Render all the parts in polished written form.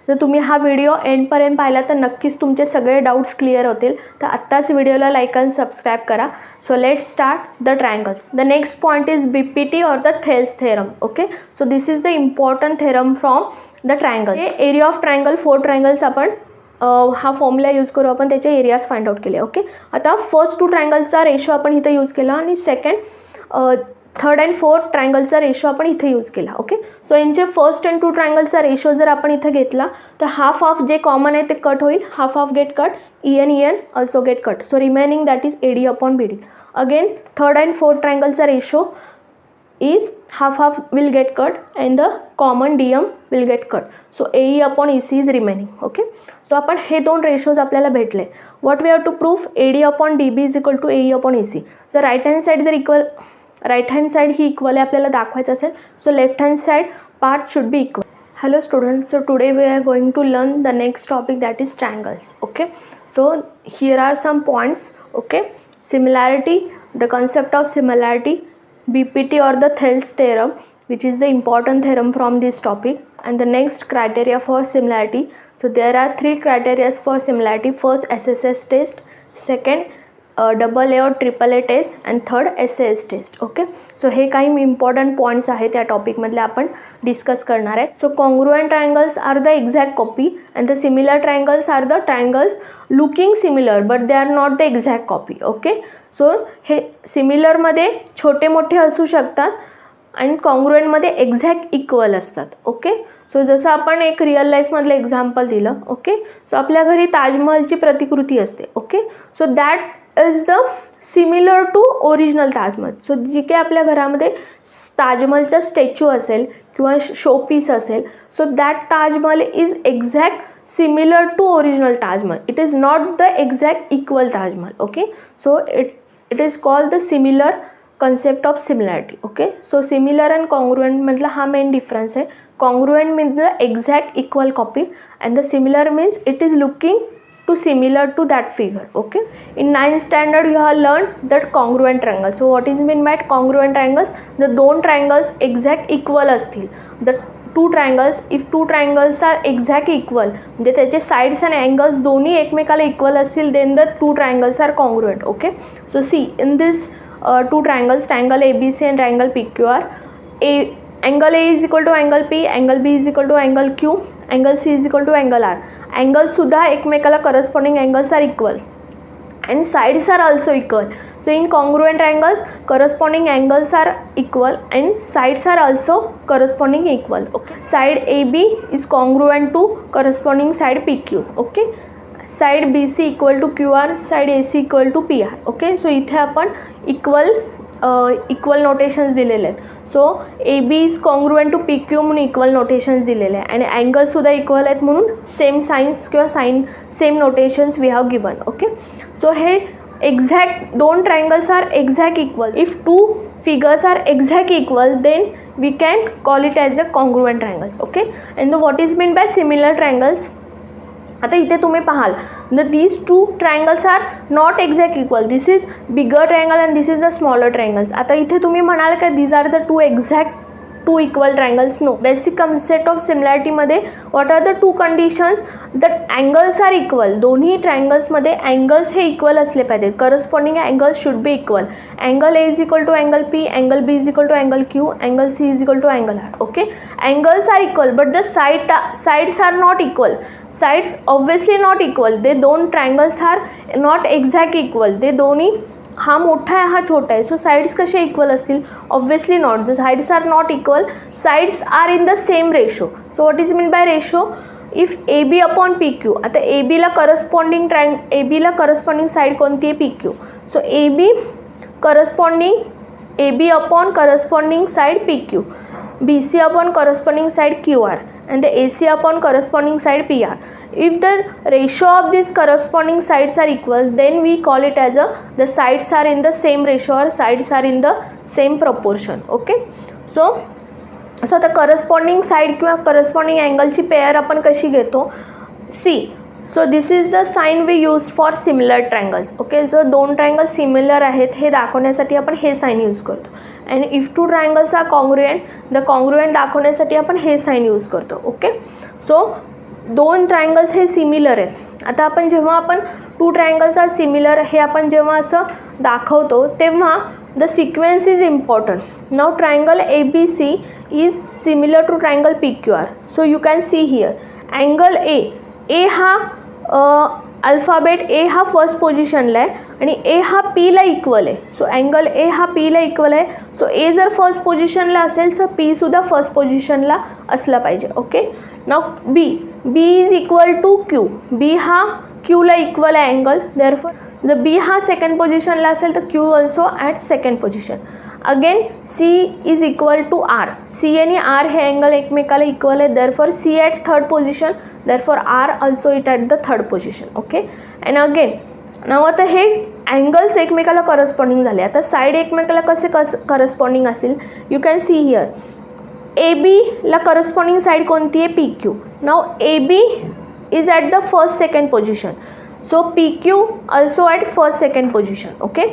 जर तुम्ही हा व्हिडिओ एंडपर्यंत पाहिला तर नक्कीच तुमचे सगळे डाउट्स क्लिअर होतील. तर आत्ताच व्हिडिओला लाईक आणि सबस्क्राईब करा. So let's start the triangles. The next point is BPT or the Thales theorem. Okay, so this is the important theorem from the triangles. Area of triangle 4 triangles आपण हा formula use करू, आपण त्याचे areas find out केले. Okay, आता first 2 ट्रायंगलचा ratio आपण इथे यूज केला आणि सेकंड थर्ड अँड फोर्थ ट्रायंगलचा रेशो आपण इथे यूज केला. ओके, सो यांचे फर्स्ट अँड 2 ट्रायंगलचा रेशो जर आपण इथे घेतला तर हाफ ऑफ जे कॉमन आहे ते कट होईल, half of get cut, EN also get cut. So remaining that is AD upon BD. Again third and fourth ट्रायंगलचा ratio is half will get cut and the common DM will get cut. So AE upon EC is remaining. Okay, so आपण हे 2 ratios आपल्याला भेटले. what we have to prove? AD upon DB is equal to AE upon EC. जर right hand side जर equal, right hand side ही equal आहे आपल्याला दाखवायचं असेल, so left hand side part should be equal. Hello students, so today we are going to learn the next topic, that is triangles. Okay, so here are some points. Okay, similarity, the concept of similarity, BPT or the Thales theorem, which is the important theorem from this topic, and the next criteria for similarity. So there are 3 criteria for similarity. First SSS test, second AA or AAA test, and third SAS test. Okay, so हे काही important points आहेत त्या टॉपिकमधले आपण discuss करणार आहे. So congruent triangles are the exact copy and the similar triangles are the triangles looking similar but they are not the exact copy. Okay, so हे सिमिलरमध्ये छोटे मोठे असू शकतात आणि कॉन्ग्रुएंटमध्ये एक्झॅक्ट इक्वल असतात. ओके, सो जसं आपण एक रिअल लाईफमधलं एक्झाम्पल दिलं. ओके, सो आपल्या घरी ताजमहलची प्रतिकृती असते. Okay, so that is the similar to original Taj Mahal. So जी काही आपल्या घरामध्ये ताजमहलचा स्टॅच्यू असेल किंवा शोपीस असेल, so that Taj Mahal is exact similar to original Taj Mahal. It is not the exact equal Taj Mahal. Okay, so it is called the similar concept of similarity. Okay, so similar and congruent मतलब हा main difference है. Congruent means the exact equal copy and the similar means it is looking to similar to that figure. Okay, in 9th standard you have learned that congruent triangle. So what is mean by congruent triangles? The 2 triangles exact equal असतील. The 2 triangles, if 2 triangles are exact equal, म्हणजे त्याचे sides and angles दोन्ही एकमेकाला equal असतील, then the 2 triangles are congruent. Okay, so see in this 2 triangles, triangle ABC and triangle PQR, angle A is equal to angle P, angle B is equal to angle Q, angle C is equal to angle R. Angles सुद्धा एकमेकाला corresponding angles are equal and sides are also equal. So in congruent triangles corresponding angles are equal and sides are also corresponding equal. Okay, side AB is congruent to corresponding side PQ. Okay, side BC equal to QR, side AC equal to PR. Okay, so इथे आपण equal notations दिलेले आहेत. So AB is congruent to PQ म्हणून equal notations दिलेले आहे आणि अँगलसुद्धा equal आहेत म्हणून सेम साइन्स किंवा same notations we have given. Okay, so हे exact 2 triangles are exact equal. If 2 figures are exact equal, then we can call it as a congruent triangles. Okay, and what is meant by similar triangles? आता इथे तुम्ही पाहाल these 2 triangles are not exact equal. This is bigger triangle and this is the smaller triangles. आता इथे तुम्ही म्हणाल का these are the 2 exact 2 equal triangles? No. Basic concept of similarity मध्ये what are the 2 conditions? that angles are equal. दोन्ही triangles मध्ये angles हे equal असले पाहिजेत. corresponding angles should be equal. angle A is equal to angle P, angle B is equal to angle Q, angle C is equal to angle R. Okay, angles are equal but the sides are not equal. Sides obviously not equal. they दोन triangles are not exact equal. they दोन्ही हा मोठा आहे हा छोटा आहे. So sides कसे equal असतील? Obviously not. The sides are not equal. Sides are in the same ratio. So what is mean by ratio? If AB upon PQ, आता ABला करस्पॉन्डिंग साइड कोणती आहे? PQ. So AB upon corresponding side PQ, BC upon corresponding side QR, and the AC upon corresponding side PR. If the ratio of these corresponding sides are equal, then we call it as the sides are in the same ratio or sides are in the same proportion. Okay, so the corresponding side किंवा corresponding angle ची pair आपण कशी घेतो? See, so this is the sign we use for similar triangles. Okay, so 2 triangles similar आहेत हे दाखवण्यासाठी आपण हे साइन यूज करतो. and if 2 triangles are congruent, the congruent दाखवण्यासाठी आपण हे साइन यूज करतो. ओके, सो दोन ट्रायंगल्स हे सिमिलर आहेत. आता आपण जेव्हा आपण टू ट्रायंगल्स आर सिमिलर हे आपण जेव्हा असं दाखवतो तेव्हा the sequence is important. Now triangle ABC is similar to triangle PQR. So you can see here angle A हा अल्फाबेट ए हा फर्स्ट पोझिशनला आहे आणि ए हा Pला इक्वल आहे. सो अँगल ए हा Pला इक्वल आहे. सो ए जर फर्स्ट पोझिशनला असेल सो P सुद्धा फर्स्ट पोझिशनला असला पाहिजे. Okay. Now B is equal to Q. B हा क्यूला इक्वल आहे अँगल. देअरफॉर जर बी हा सेकंड पोझिशनला असेल तर Q also at second position. Again C is equal to R. C आणि आर हे अँगल एकमेकाला इक्वल आहे. Therefore C at third position. Therefore R also it at the third position. Okay. And again now आता हे angles एकमेकाला corresponding झाले. आता side एकमेकाला कसे करस्पॉन्डिंग असेल यू कॅन सी हिअर. ABला करस्पॉन्डिंग साईड कोणती आहे PQ. Now AB is at the first second position. So PQ also at first second position. Okay.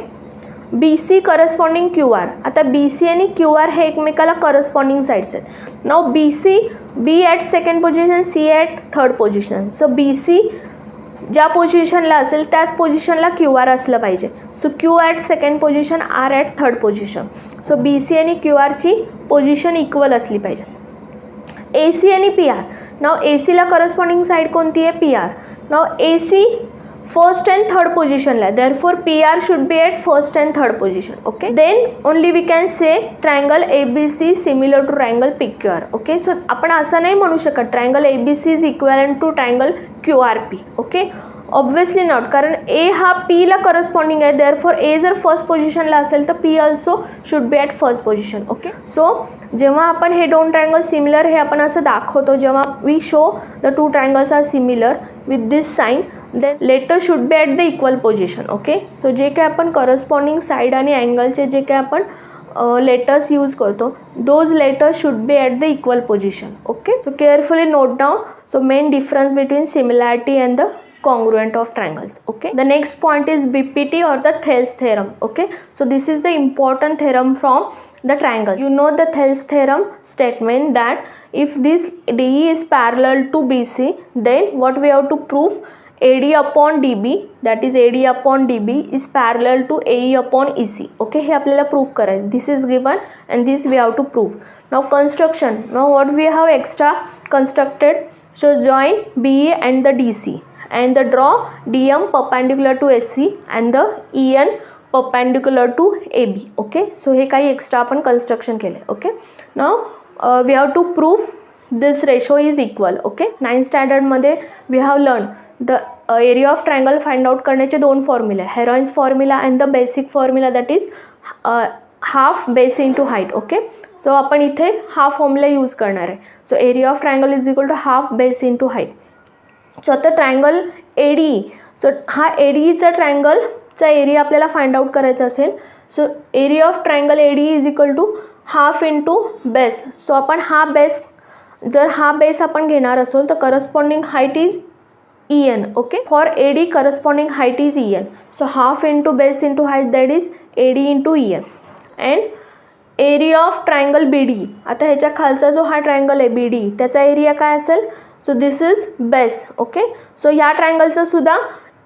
BC corresponding QR. आता BC आणि QR हे एकमेकाला करस्पॉन्डिंग साईड्स आहेत. नाव B at second position C at third position. So BC ज्या पोझिशनला असेल त्याच पोझिशनला QR असलं पाहिजे. So Q at second position R at third position. So BC आणि QRची पोझिशन इक्वल असली पाहिजे. AC आणि PR. नाव ACला करस्पॉन्डिंग साईड कोणती आहे PR. नाव AC फर्स्ट अँड थर्ड पोझिशनला आहे. Therefore PR should be at first and third position. Okay. Then only we can say triangle ABC similar to triangle PQR. Okay. So आपण असं नाही म्हणू शकत triangle ABC is equivalent to triangle QRP. Okay. Obviously not, कारण A हा Pला corresponding आहे. Therefore ए जर first पोझिशनला असेल तर P also should be at first position. Okay. So जेव्हा आपण हे दोन ट्रायंगल सिमिलर हे आपण असं दाखवतो जेव्हा we show the two triangles are similar with this sign then letter should be at the equal position. Okay. So जे काय आपण करस्पॉन्डिंग साईड आणि अँगलचे जे काय आपण लेटर्स यूज करतो those letters should be at the equal position. Okay. So carefully note down. So main difference between similarity and the congruent of triangles. Okay. The next point is BPT or the Thales theorem. Okay. So this is the important theorem from the triangles. You know the Thales theorem statement that if this DE is parallel to BC then what we have to prove AD upon DB, that is AD upon DB is parallel to AE upon EC. Okay. हे आपल्याला prove करायचं. This is given and this we have to prove. Now construction. Now what we have extra constructed. So join BE and the DC. And the draw DM perpendicular to SC and the EN perpendicular to AB. Okay. So हे काही extra आपण construction केले. Okay. Now we have to prove this ratio is equal. Okay. 9th स्टँडर्डमध्ये we have learn the area of triangle find out करण्याचे दोन फॉर्म्युले Heron's formula and the basic formula that is half base into height. Okay. So आपण इथे हा formula use करणार आहे. So area of triangle is equal to half base into height. So आता triangle ADE. So हा ADEचा ट्रायंगलचा area आपल्याला फाइंड आउट करायचा असेल. So area of triangle ADE is equal to half into base. So आपण हा बेस जर हा बेस आपण घेणार असो तर corresponding height is EN. Okay. For AD corresponding height is EN. So half into base into height that is AD into EN. And area of triangle BD. आता ह्याच्या खालचा जो हा ट्रायंगल आहे BD त्याचा एरिया काय असेल. So this is base. Okay. So या ट्रायंगलचं सुद्धा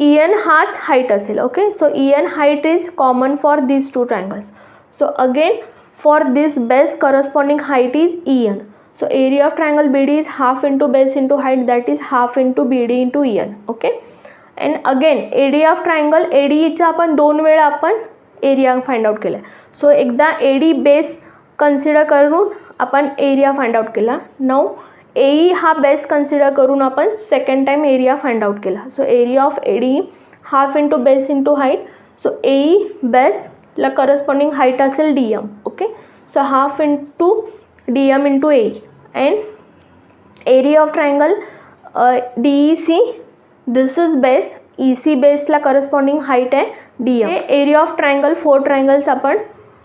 EN हाच हाईट असेल. Okay. So EN height is common for this two triangles. So again for this base corresponding height is EN. So area of triangle BD is half into base into height that is half into BD into EN. Okay. And again area of triangle ADEचा आपण दोन वेळा आपण area find out केला. So एकदा AD base consider करून आपण area find out केला. नाउ AE हा बेस कन्सिडर करून आपण second time area find out केला. So area of ADE half into base into height. So AE बेसला करस्पॉन्डिंग हाईट असेल DM. Okay. So half into DM into AE. And area of triangle DEC this is base. EC बेसला corresponding height आहे DM. Area of triangle 4 triangles आपण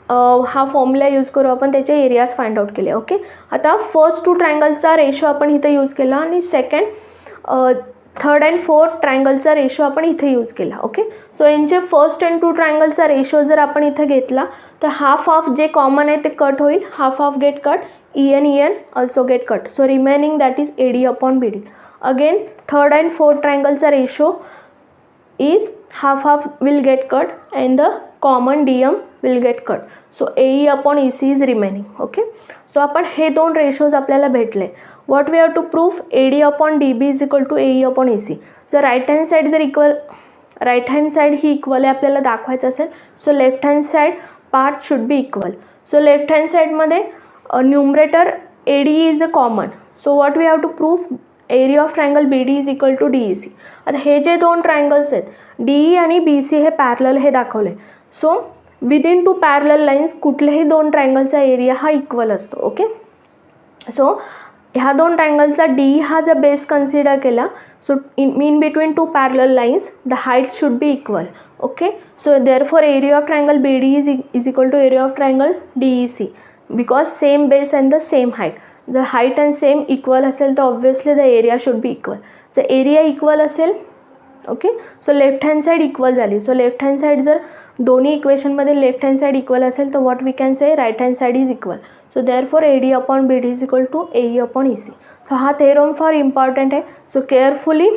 हा formula use करू आपण त्याचे areas find out केले. Okay. आता फर्स्ट टू ट्रायंगलचा रेशो आपण इथे यूज केला आणि सेकंड थर्ड अँड फोर्थ ट्रायंगलचा रेशो आपण इथे यूज केला. ओके. सो यांचे फर्स्ट अँड टू ट्रायंगलचा रेशो जर आपण इथे घेतला तर हाफ ऑफ जे कॉमन आहे ते कट होईल. Half of get cut. EN also get cut. So remaining that is AD upon BD. Again third and fourth ट्रायंगलचा ratio is half will get cut and the common DM will get cut. So AE upon EC is remaining. Okay, so आपण हे दोन ratios आपल्याला भेटले. What we have to prove? AD upon DB is equal to AE upon EC. जर right hand side जर equal, right hand side ही equal आहे आपल्याला दाखवायचं असेल, so left hand side part should be equal. So left hand साईडमध्ये numerator AD is a common. So what we have to proof? Area of triangle BD is equal to DEC. आता हे जे दोन triangles आहेत DE आणि BC हे parallel हे दाखवले. So within two parallel lines कुठल्याही दोन ट्रायंगलचा एरिया हा इक्वल असतो. ओके, सो ह्या दोन ट्रायंगलचा DE हा जर बेस कन्सिडर केला, so in between two parallel lines the height should be equal. Okay, so therefore area of triangle BD is equal to area of triangle DEC because same base and the same height. जर height and same equal असेल तर obviously the area should be equal. जर area equal असेल, okay, so left hand side equal झाली. So left hand side जर दोन्ही इक्वेशनमध्ये left hand side equal असेल तर what we can say right hand side is equal. So therefore AD upon BD is equal to AE upon EC. So हा theorem far important आहे. So carefully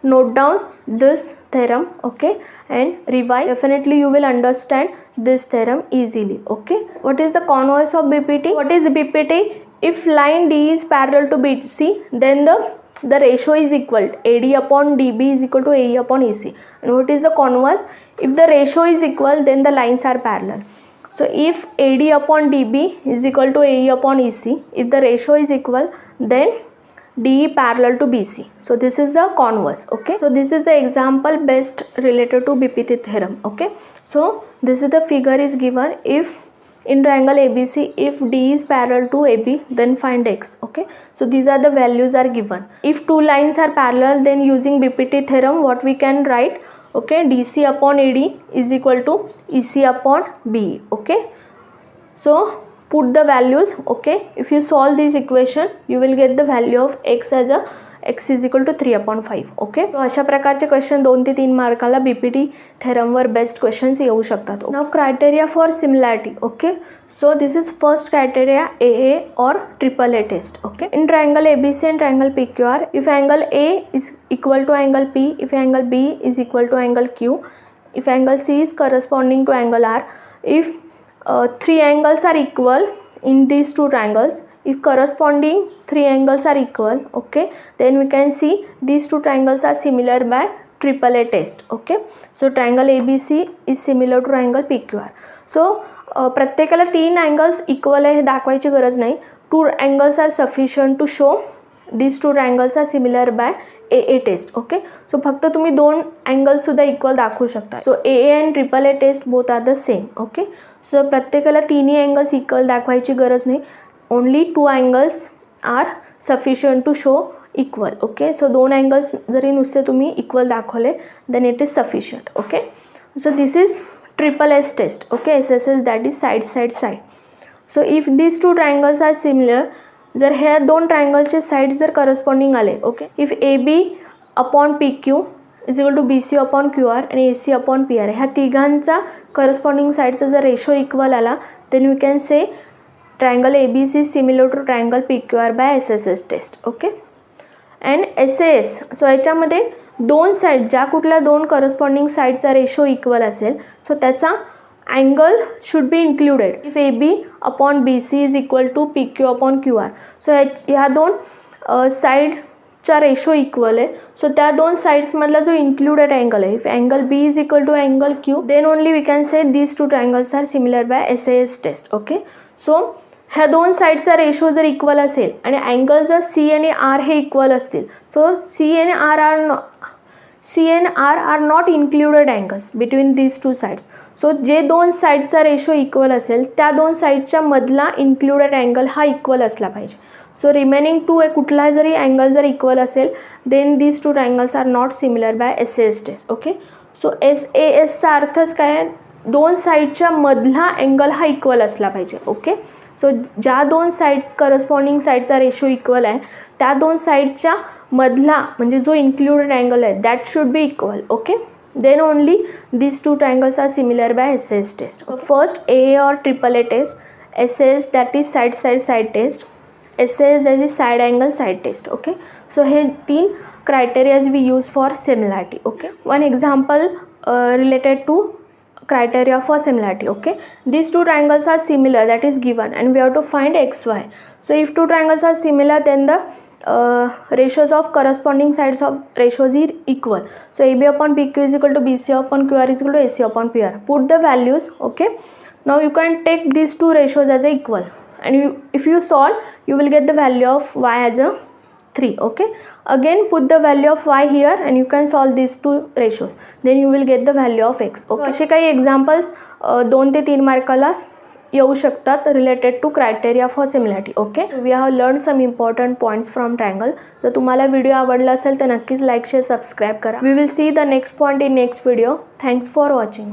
note down this theorem, okay, and revise. Definitely you will understand this theorem easily. Okay, what is the converse of BPT? What is BPT? If line D is parallel to BC, then the ratio is equal. AD upon DB is equal to AE upon EC. And what is the converse? If the ratio is equal, then the lines are parallel. So if AD upon DB is equal to AE upon EC, if the ratio is equal, then DE parallel to BC. So this is the converse. Okay, so this is the example best related to BPT theorem. Okay, so this is the figure is given. If in triangle ABC, if D is parallel to AB, then find X. Okay, so these are the values are given. If two lines are parallel, then using BPT theorem what we can write? Okay, DC upon AD is equal to EC upon BE. Okay, so put the values. Okay, if you solve this equation you will get the value of X as a X is equal to 3/5. Okay, so अशा प्रकारचे question 2 ते 3 मार्काला BPT थेरमवर based questions येऊ शकतात. नाव criteria for similarity. Okay, so this is first criteria AA और AAA test. Okay, in triangle ABC and triangle PQR, if angle A is equal to angle P, if angle B is equal to angle Q, if angle C is corresponding to angle R, if three angles are equal in these two triangles, if corresponding three angles are equal, okay, then we can see these two triangles are similar by AAA test. Okay, so triangle ABC is similar to triangle PQR. So प्रत्येकाला 3 angles equal आहे हे दाखवायची गरज नाही. 2 angles are sufficient to show these two triangles are similar by AA test. Okay, so फक्त तुम्ही 2 angles सुद्धा equal दाखवू शकता. सो AA and AAA test both are the same. Okay, so प्रत्येकाला 3 angles इक्वल दाखवायची गरज नाही. Only 2 angles are sufficient to show equal. Okay, so 2 angles जरी नुसते तुम्ही इक्वल दाखवले then it is sufficient. Okay, so this is SSS test. Okay, SSS that is side side side. So if this 2 triangles are similar, जर ह्या 2 triangleचे side जर corresponding आले, okay, if AB upon PQ is equal to BC upon QR आणि AC upon PR, ह्या तिघांचा corresponding साईडचा जर रेशो इक्वल आला then we can say triangle ABC is similar to triangle PQR by SSS test. Okay, and SAS, so याच्यामध्ये 2 side ज्या कुठल्या 2 corresponding साईडचा रेशो इक्वल असेल सो त्याचा angle should be included. If AB upon BC is equal to PQ upon QR, so ह्या 2 साईडचा ratio equal आहे, so त्या 2 साईड्समधला जो इन्क्लुडेड अँगल आहे, if angle B is equal to angle Q, then only we can say these 2 triangles are similar by SAS test. Okay, so ह्या 2 साईडचा ratio जर इक्वल असेल आणि अँगल जर C आणि R हे इक्वल असतील, so C and R are not included angles between these 2 sides. So जे 2 साईडचा रेशो इक्वल असेल त्या 2 साईडच्या मधला इन्क्लुडेड अँगल हा इक्वल असला पाहिजे. सो रिमेनिंग 2 कुठला जरी अँगल जर इक्वल असेल then these 2 triangles are not similar by SAS test. Okay, so SASचा अर्थच काय आहे, 2 साईडच्या मधला अँगल हा इक्वल असला पाहिजे. ओके, सो ज्या 2 साईड्स करस्पॉन्डिंग साईडचा रेशो इक्वल आहे त्या 2 साईडच्या मधला म्हणजे जो इन्क्लुडेड अँगल आहे that should be equal. Okay, then only these 2 triangles are similar by SAS test. First AA और AAA test, SAS that is side side side test, SAS that is side angle side test. Okay, so हे 3 criteria we use for similarity. Okay, one example related to criteria for similarity. Okay, these two triangles are similar, that is given, and we have to find xy. So if two triangles are similar, then the ratios of corresponding sides of ratios is equal. So AB upon PQ is equal to BC upon QR is equal to AC upon PR. Put the values. Okay, now you can take these two ratios as a equal, and if you solve, you will get the value of y as a 3. Okay, again put the value of y here and you can solve these two ratios, then you will get the value of x. Okay, असे काही examples 2 ते 3 मार्काला येऊ शकतात related to criteria for similarity. Okay, we have learn some important points from triangle. जर तुम्हाला video आवडला असेल तर नक्कीच लाईक शेअर सबस्क्राईब करा. We will see the next point in next video. Thanks for watching.